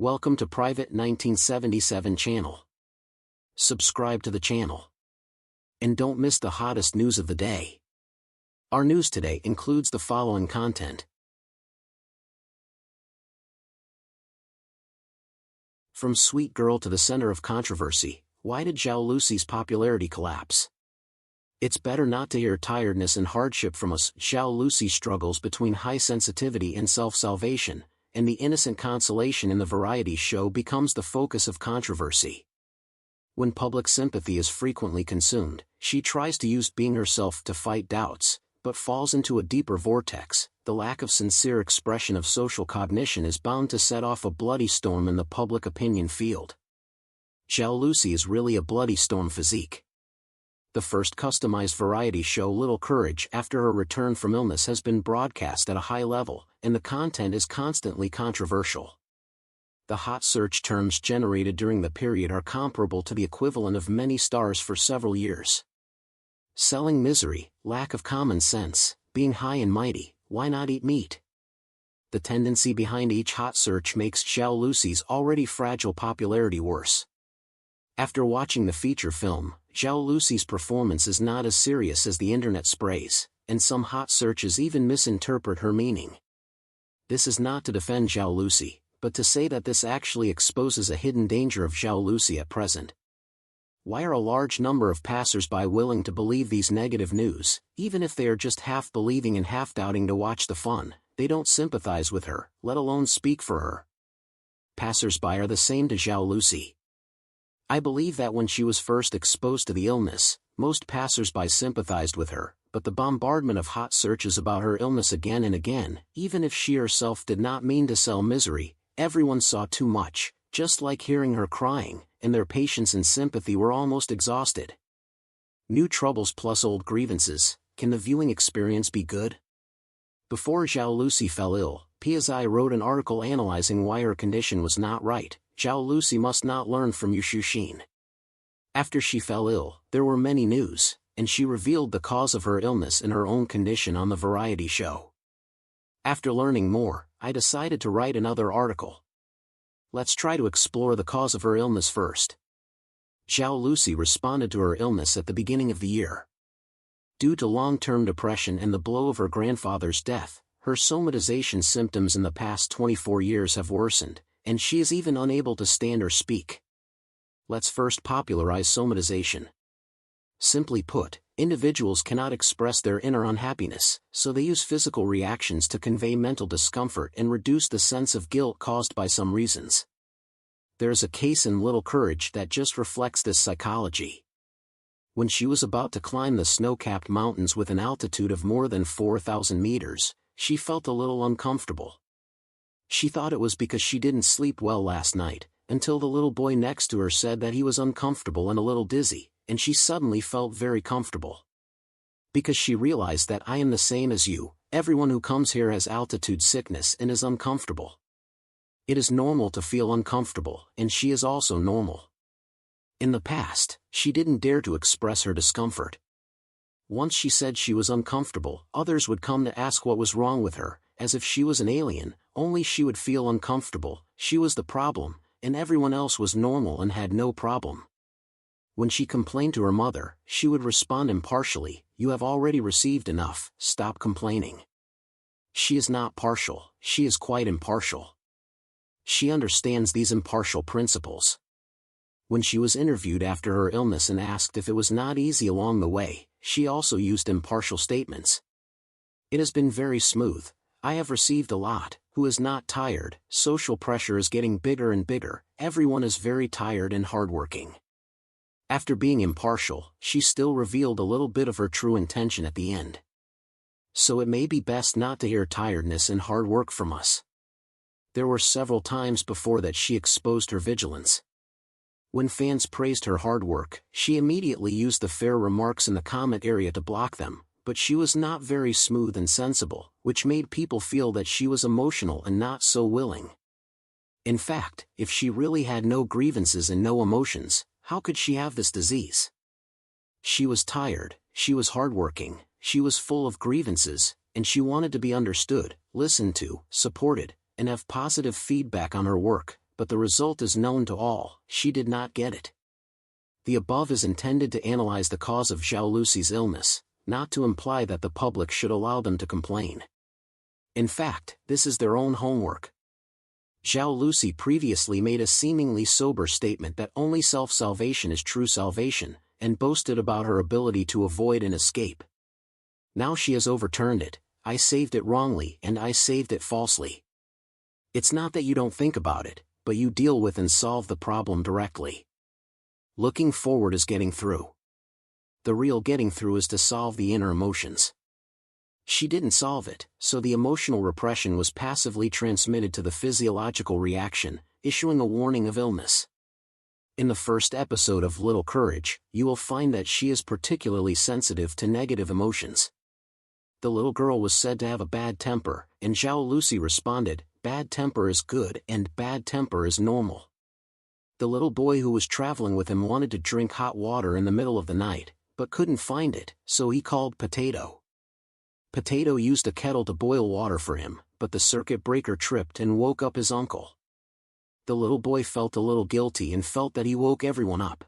Welcome to Private 1977 channel. Subscribe to the channel. And don't miss the hottest news of the day. Our news today includes the following content. From sweet girl to the center of controversy, why did Xiaoluci's popularity collapse? It's better not to hear tiredness and hardship from us. Xiaoluci struggles between high sensitivity and self-salvation, and the innocent consolation in the variety show becomes the focus of controversy. When public sympathy is frequently consumed, she tries to use being herself to fight doubts, but falls into a deeper vortex. The lack of sincere expression of social cognition is bound to set off a bloody storm in the public opinion field. Xiaoluci is really a bloody storm physique. The first customized variety show Little Courage after her return from illness has been broadcast at a high level, and the content is constantly controversial. The hot search terms generated during the period are comparable to the equivalent of many stars for several years. Selling misery, lack of common sense, being high and mighty, why not eat meat? The tendency behind each hot search makes Xiaoluci's already fragile popularity worse. After watching the feature film, Xiaoluci's performance is not as serious as the internet sprays, and some hot searches even misinterpret her meaning. This is not to defend Xiaoluci, but to say that this actually exposes a hidden danger of Xiaoluci at present. Why are a large number of passers-by willing to believe these negative news, even if they are just half believing and half doubting to watch the fun? They don't sympathize with her, let alone speak for her. Passers-by are the same to Xiaoluci. I believe that when she was first exposed to the illness, most passers-by sympathized with her, but the bombardment of hot searches about her illness again and again, even if she herself did not mean to sell misery, everyone saw too much, just like hearing her crying, and their patience and sympathy were almost exhausted. New troubles plus old grievances, can the viewing experience be good? Before Xiaoluci fell ill, PVT wrote an article analyzing why her condition was not right. Xiaoluci must not learn from Yu. After she fell ill, there were many news, and she revealed the cause of her illness in her own condition on the variety show. After learning more, I decided to write another article. Let's try to explore the cause of her illness first. Xiaoluci responded to her illness at the beginning of the year. Due to long-term depression and the blow of her grandfather's death, her somatization symptoms in the past 24 years have worsened, and she is even unable to stand or speak. Let's first popularize somatization. Simply put, individuals cannot express their inner unhappiness, so they use physical reactions to convey mental discomfort and reduce the sense of guilt caused by some reasons. There is a case in Little Courage that just reflects this psychology. When she was about to climb the snow-capped mountains with an altitude of more than 4,000 meters, she felt a little uncomfortable. She thought it was because she didn't sleep well last night, until the little boy next to her said that he was uncomfortable and a little dizzy, and she suddenly felt very comfortable. Because she realized that I am the same as you, everyone who comes here has altitude sickness and is uncomfortable. It is normal to feel uncomfortable, and she is also normal. In the past, she didn't dare to express her discomfort. Once she said she was uncomfortable, others would come to ask what was wrong with her, as if she was an alien. Only she would feel uncomfortable, she was the problem, and everyone else was normal and had no problem. When she complained to her mother, she would respond impartially, "You have already received enough, stop complaining." She is not partial, she is quite impartial. She understands these impartial principles. When she was interviewed after her illness and asked if it was not easy along the way, she also used impartial statements. It has been very smooth. I have received a lot. Who is not tired? Social pressure is getting bigger and bigger. Everyone is very tired and hardworking. After being impartial, she still revealed a little bit of her true intention at the end. So it may be best not to hear tiredness and hard work from us. There were several times before that she exposed her vigilance. When fans praised her hard work, she immediately used the fair remarks in the comment area to block them. But she was not very smooth and sensible, which made people feel that she was emotional and not so willing. In fact, if she really had no grievances and no emotions, how could she have this disease? She was tired, she was hardworking, she was full of grievances, and she wanted to be understood, listened to, supported, and have positive feedback on her work, but the result is known to all: she did not get it. The above is intended to analyze the cause of Xiaoluci's illness, not to imply that the public should allow them to complain. In fact, this is their own homework. Xiaoluci previously made a seemingly sober statement that only self-salvation is true salvation, and boasted about her ability to avoid and escape. Now she has overturned it: I saved it wrongly and I saved it falsely. It's not that you don't think about it, but you deal with and solve the problem directly. Looking forward is getting through. The real getting through is to solve the inner emotions. She didn't solve it, so the emotional repression was passively transmitted to the physiological reaction, issuing a warning of illness. In the first episode of Little Courage, you will find that she is particularly sensitive to negative emotions. The little girl was said to have a bad temper, and Xiaoluci responded, "Bad temper is good and bad temper is normal." The little boy who was traveling with him wanted to drink hot water in the middle of the night, but couldn't find it, so he called Potato. Potato used a kettle to boil water for him, but the circuit breaker tripped and woke up his uncle. The little boy felt a little guilty and felt that he woke everyone up.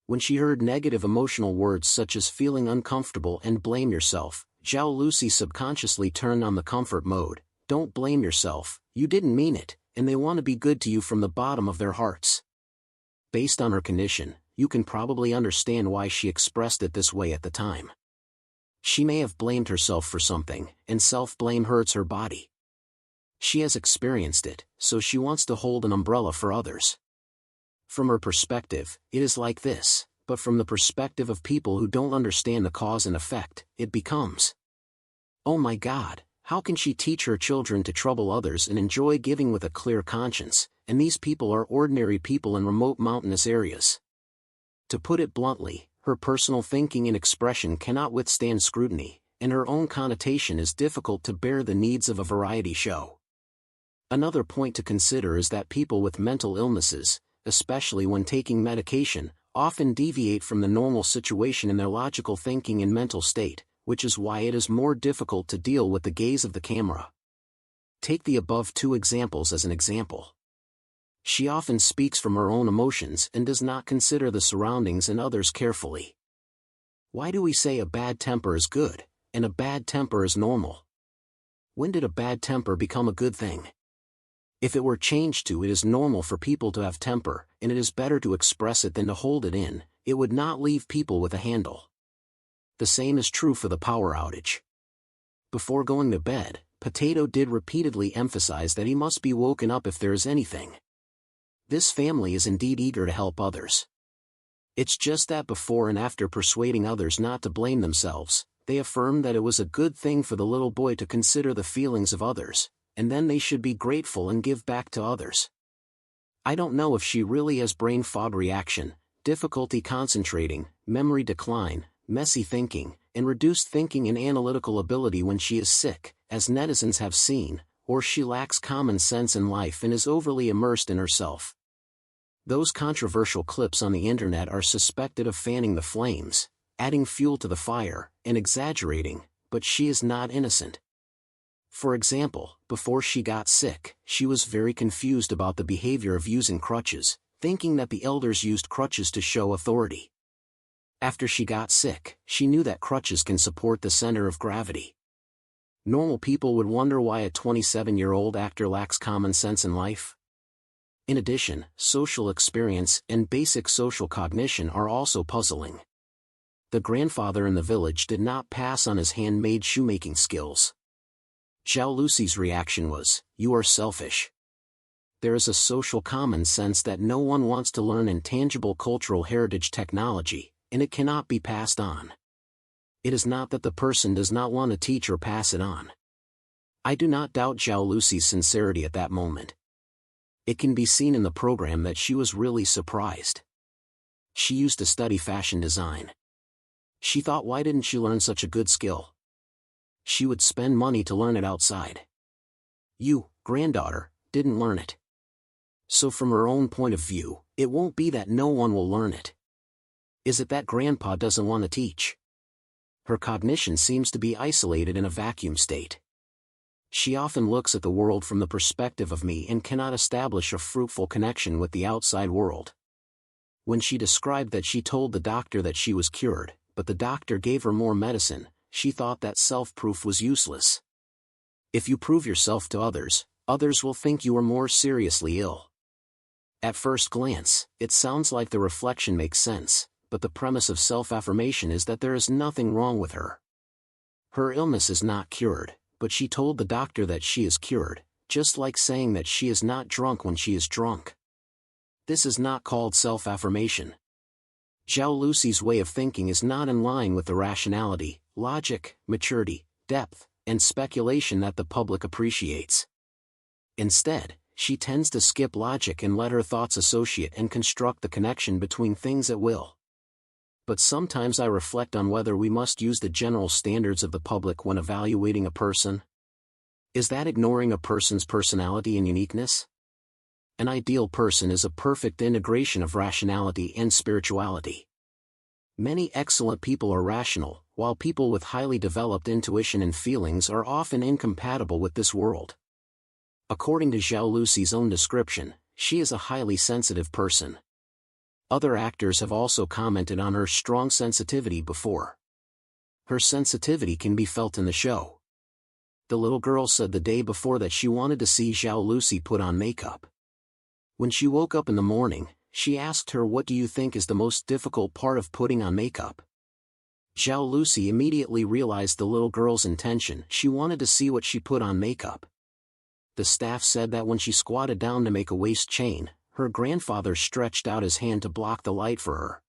When she heard negative emotional words such as feeling uncomfortable and blame yourself, Xiaoluci subconsciously turned on the comfort mode: don't blame yourself, you didn't mean it, and they want to be good to you from the bottom of their hearts. Based on her condition, you can probably understand why she expressed it this way at the time. She may have blamed herself for something, and self-blame hurts her body. She has experienced it, so she wants to hold an umbrella for others. From her perspective, it is like this, but from the perspective of people who don't understand the cause and effect, it becomes, "Oh my God, how can she teach her children to trouble others and enjoy giving with a clear conscience, and these people are ordinary people in remote mountainous areas?" To put it bluntly, her personal thinking and expression cannot withstand scrutiny, and her own connotation is difficult to bear the needs of a variety show. Another point to consider is that people with mental illnesses, especially when taking medication, often deviate from the normal situation in their logical thinking and mental state, which is why it is more difficult to deal with the gaze of the camera. Take the above two examples as an example. She often speaks from her own emotions and does not consider the surroundings and others carefully. Why do we say a bad temper is good, and a bad temper is normal? When did a bad temper become a good thing? If it were changed to "it is normal for people to have temper, and it is better to express it than to hold it in," it would not leave people with a handle. The same is true for the power outage. Before going to bed, Potato did repeatedly emphasize that he must be woken up if there is anything. This family is indeed eager to help others. It's just that before and after persuading others not to blame themselves, they affirmed that it was a good thing for the little boy to consider the feelings of others, and then they should be grateful and give back to others. I don't know if she really has brain fog reaction, difficulty concentrating, memory decline, messy thinking, and reduced thinking and analytical ability when she is sick, as netizens have seen, or she lacks common sense in life and is overly immersed in herself. Those controversial clips on the internet are suspected of fanning the flames, adding fuel to the fire, and exaggerating, but she is not innocent. For example, before she got sick, she was very confused about the behavior of using crutches, thinking that the elders used crutches to show authority. After she got sick, she knew that crutches can support the center of gravity. Normal people would wonder why a 27-year-old actor lacks common sense in life. In addition, social experience and basic social cognition are also puzzling. The grandfather in the village did not pass on his handmade shoemaking skills. Xiaoluci's reaction was, "You are selfish." There is a social common sense that no one wants to learn intangible cultural heritage technology, and it cannot be passed on. It is not that the person does not want to teach or pass it on. I do not doubt Xiaoluci's sincerity at that moment. It can be seen in the program that she was really surprised. She used to study fashion design. She thought, why didn't she learn such a good skill? She would spend money to learn it outside. You, granddaughter, didn't learn it. So from her own point of view, it won't be that no one will learn it. Is it that grandpa doesn't want to teach? Her cognition seems to be isolated in a vacuum state. She often looks at the world from the perspective of me and cannot establish a fruitful connection with the outside world. When she described that she told the doctor that she was cured, but the doctor gave her more medicine, she thought that self-proof was useless. If you prove yourself to others, others will think you are more seriously ill. At first glance, it sounds like the reflection makes sense, but the premise of self-affirmation is that there is nothing wrong with her. Her illness is not cured, but she told the doctor that she is cured, just like saying that she is not drunk when she is drunk. This is not called self-affirmation. Xiaoluci's way of thinking is not in line with the rationality, logic, maturity, depth, and speculation that the public appreciates. Instead, she tends to skip logic and let her thoughts associate and construct the connection between things at will. But sometimes I reflect on whether we must use the general standards of the public when evaluating a person. Is that ignoring a person's personality and uniqueness? An ideal person is a perfect integration of rationality and spirituality. Many excellent people are rational, while people with highly developed intuition and feelings are often incompatible with this world. According to Xiaoluci's own description, she is a highly sensitive person. Other actors have also commented on her strong sensitivity before. Her sensitivity can be felt in the show. The little girl said the day before that she wanted to see Xiaoluci put on makeup. When she woke up in the morning, she asked her, "What do you think is the most difficult part of putting on makeup?" Xiaoluci immediately realized the little girl's intention. She wanted to see what she put on makeup. The staff said that when she squatted down to make a waist chain, her grandfather stretched out his hand to block the light for her.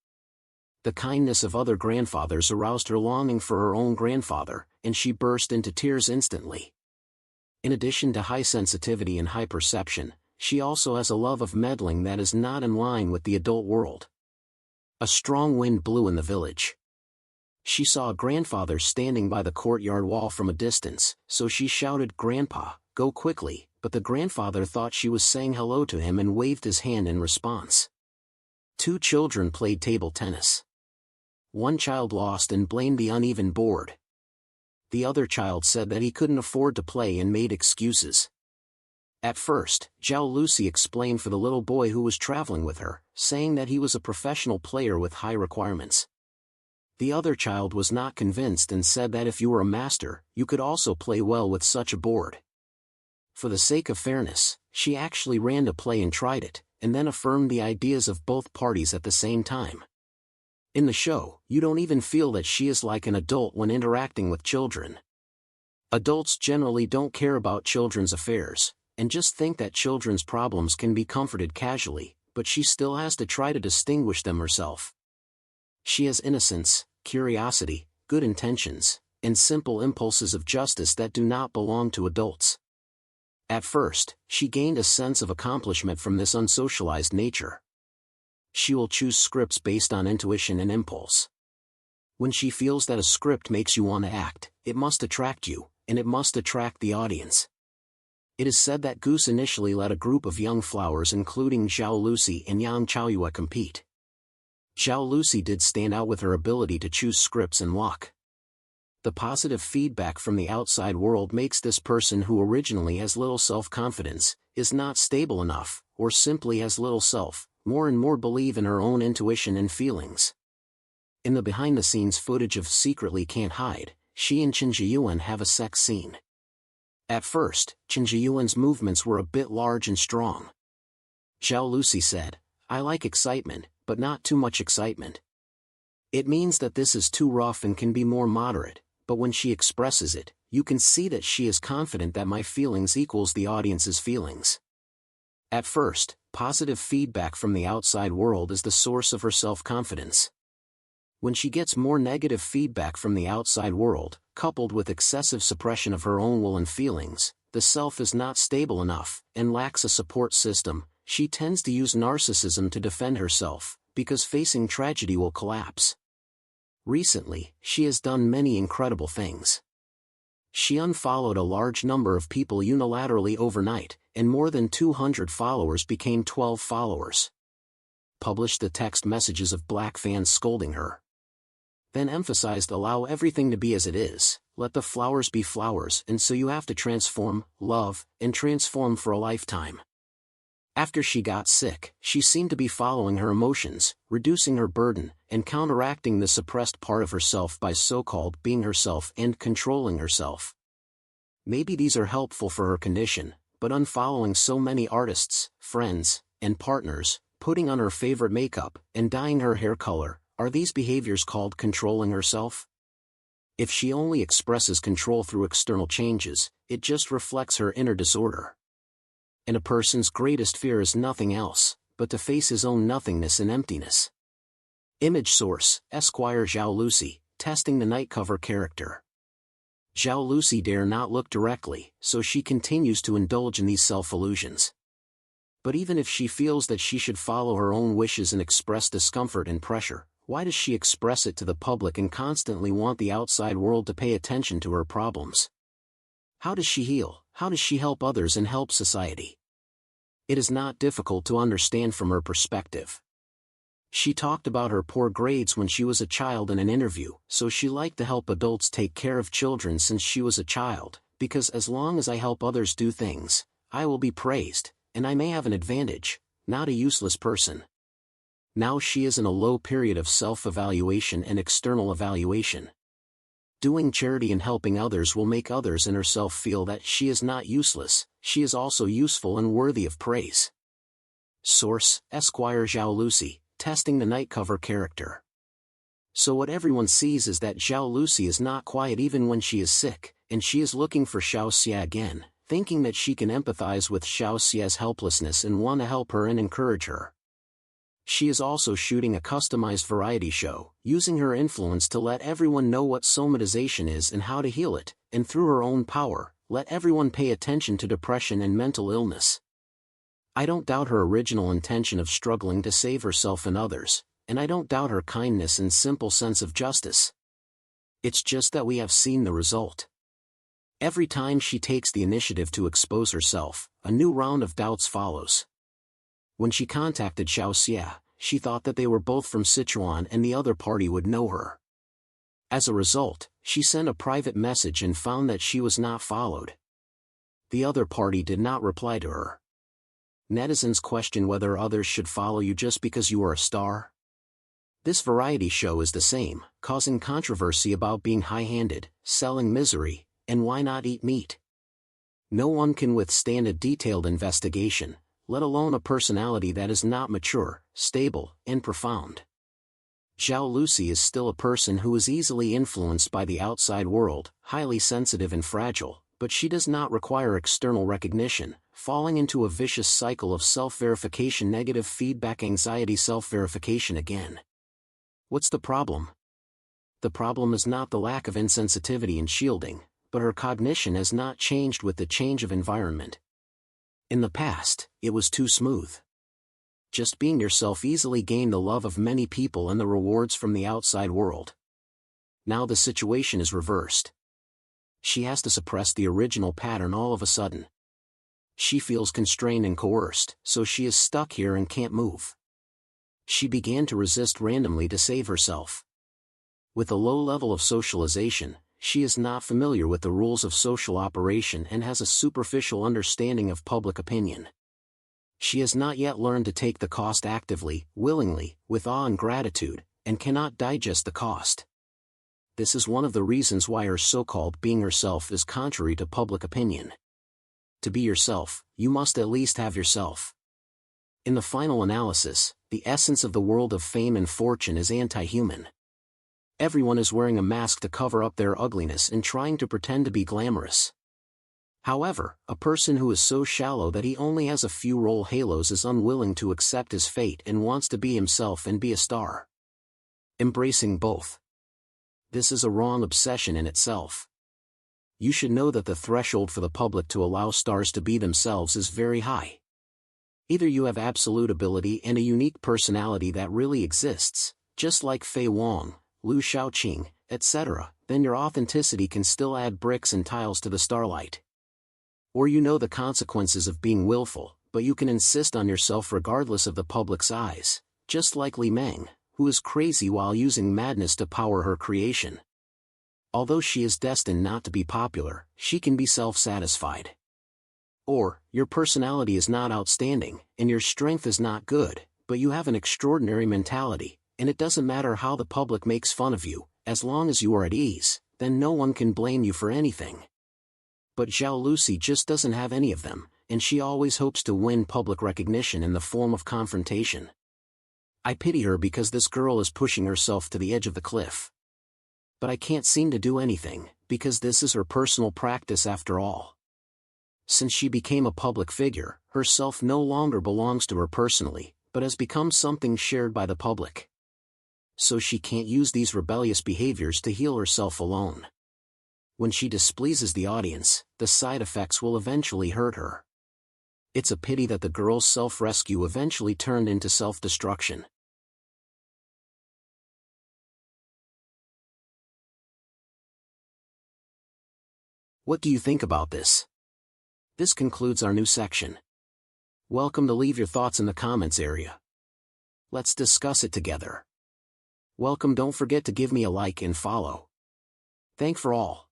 The kindness of other grandfathers aroused her longing for her own grandfather, and she burst into tears instantly. In addition to high sensitivity and high perception, she also has a love of meddling that is not in line with the adult world. A strong wind blew in the village. She saw a grandfather standing by the courtyard wall from a distance, so she shouted, "Grandpa, go quickly," but the grandfather thought she was saying hello to him and waved his hand in response. Two children played table tennis. One child lost and blamed the uneven board. The other child said that he couldn't afford to play and made excuses. At first, Xiaoluci explained for the little boy who was traveling with her, saying that he was a professional player with high requirements. The other child was not convinced and said that if you were a master, you could also play well with such a board. For the sake of fairness, she actually ran to play and tried it, and then affirmed the ideas of both parties at the same time. In the show, you don't even feel that she is like an adult when interacting with children. Adults generally don't care about children's affairs, and just think that children's problems can be comforted casually, but she still has to try to distinguish them herself. She has innocence, curiosity, good intentions, and simple impulses of justice that do not belong to adults. At first, she gained a sense of accomplishment from this unsocialized nature. She will choose scripts based on intuition and impulse. When she feels that a script makes you want to act, it must attract you, and it must attract the audience. It is said that Goose initially let a group of young flowers including Xiaoluci and Yang Chaoyue compete. Xiaoluci did stand out with her ability to choose scripts and luck. The positive feedback from the outside world makes this person who originally has little self-confidence, is not stable enough, or simply has little self, more and more believe in her own intuition and feelings. In the behind-the-scenes footage of Secretly Can't Hide, she and Chen Zhiyuan have a sex scene. At first, Chen Zhiyuan's movements were a bit large and strong. Xiaoluci said, "I like excitement, but not too much excitement. It means that this is too rough and can be more moderate, but when she expresses it, you can see that she is confident that my feelings equals the audience's feelings." At first, positive feedback from the outside world is the source of her self-confidence. When she gets more negative feedback from the outside world, coupled with excessive suppression of her own will and feelings, the self is not stable enough, and lacks a support system. She tends to use narcissism to defend herself, because facing tragedy will collapse. Recently, she has done many incredible things. She unfollowed a large number of people unilaterally overnight, and more than 200 followers became 12 followers. Published the text messages of black fans scolding her. then emphasized allow everything to be as it is, let the flowers be flowers, and so you have to transform, love, and transform for a lifetime. After she got sick, she seemed to be following her emotions, reducing her burden, and counteracting the suppressed part of herself by so-called being herself and controlling herself. Maybe these are helpful for her condition, but unfollowing so many artists, friends, and partners, putting on her favorite makeup, and dyeing her hair color, are these behaviors called controlling herself? If she only expresses control through external changes, it just reflects her inner disorder. And a person's greatest fear is nothing else, but to face his own nothingness and emptiness. Image source, Esquire Xiaoluci, testing the night cover character. Xiaoluci dare not look directly, so she continues to indulge in these self-illusions. But even if she feels that she should follow her own wishes and express discomfort and pressure, why does she express it to the public and constantly want the outside world to pay attention to her problems? How does she heal? How does she help others and help society? It is not difficult to understand from her perspective. She talked about her poor grades when she was a child in an interview, so she liked to help adults take care of children since she was a child, because as long as I help others do things, I will be praised, and I may have an advantage, not a useless person. Now she is in a low period of self-evaluation and external evaluation. Doing charity and helping others will make others and herself feel that she is not useless, she is also useful and worthy of praise. Source, Esquire Xiaoluci, testing the night cover character. So what everyone sees is that Xiaoluci is not quiet even when she is sick, and she is looking for Xiaoxia again, thinking that she can empathize with Xiaoxia's helplessness and want to help her and encourage her. She is also shooting a customized variety show, using her influence to let everyone know what somatization is and how to heal it, and through her own power, let everyone pay attention to depression and mental illness. I don't doubt her original intention of struggling to save herself and others, and I don't doubt her kindness and simple sense of justice. It's just that we have seen the result. Every time she takes the initiative to expose herself, a new round of doubts follows. When she contacted Xiaoxia, she thought that they were both from Sichuan and the other party would know her. As a result, she sent a private message and found that she was not followed. The other party did not reply to her. Netizens question whether others should follow you just because you are a star. This variety show is the same, causing controversy about being high-handed, selling misery, and why not eat meat. No one can withstand a detailed investigation, let alone a personality that is not mature, stable, and profound. Xiaoluci is still a person who is easily influenced by the outside world, highly sensitive and fragile, but she does not require external recognition, falling into a vicious cycle of self-verification, negative feedback, anxiety, self-verification again. What's the problem? The problem is not the lack of insensitivity and shielding, but her cognition has not changed with the change of environment. In the past, it was too smooth. Just being yourself easily gained the love of many people and the rewards from the outside world. Now the situation is reversed. She has to suppress the original pattern all of a sudden. She feels constrained and coerced, so she is stuck here and can't move. She began to resist randomly to save herself. With a low level of socialization, she is not familiar with the rules of social operation and has a superficial understanding of public opinion. She has not yet learned to take the cost actively, willingly, with awe and gratitude, and cannot digest the cost. This is one of the reasons why her so-called being herself is contrary to public opinion. To be yourself, you must at least have yourself. In the final analysis, the essence of the world of fame and fortune is anti-human. Everyone is wearing a mask to cover up their ugliness and trying to pretend to be glamorous. However, a person who is so shallow that he only has a few role halos is unwilling to accept his fate and wants to be himself and be a star. Embracing both. This is a wrong obsession in itself. You should know that the threshold for the public to allow stars to be themselves is very high. Either you have absolute ability and a unique personality that really exists, just like Fei Wang, Liu Shaoqing, etc., then your authenticity can still add bricks and tiles to the starlight. Or you know the consequences of being willful, but you can insist on yourself regardless of the public's eyes, just like Li Meng, who is crazy while using madness to power her creation. Although she is destined not to be popular, she can be self-satisfied. Or, your personality is not outstanding, and your strength is not good, but you have an extraordinary mentality, and it doesn't matter how the public makes fun of you, as long as you are at ease, then no one can blame you for anything. But Xiaoluci just doesn't have any of them, and she always hopes to win public recognition in the form of confrontation. I pity her because this girl is pushing herself to the edge of the cliff. But I can't seem to do anything, because this is her personal practice after all. Since she became a public figure, her self no longer belongs to her personally, but has become something shared by the public. So she can't use these rebellious behaviors to heal herself alone. When she displeases the audience, the side effects will eventually hurt her. It's a pity that the girl's self-rescue eventually turned into self-destruction. What do you think about this? This concludes our new section. Welcome to leave your thoughts in the comments area. Let's discuss it together. Welcome, don't forget to give me a like and follow. Thank for all.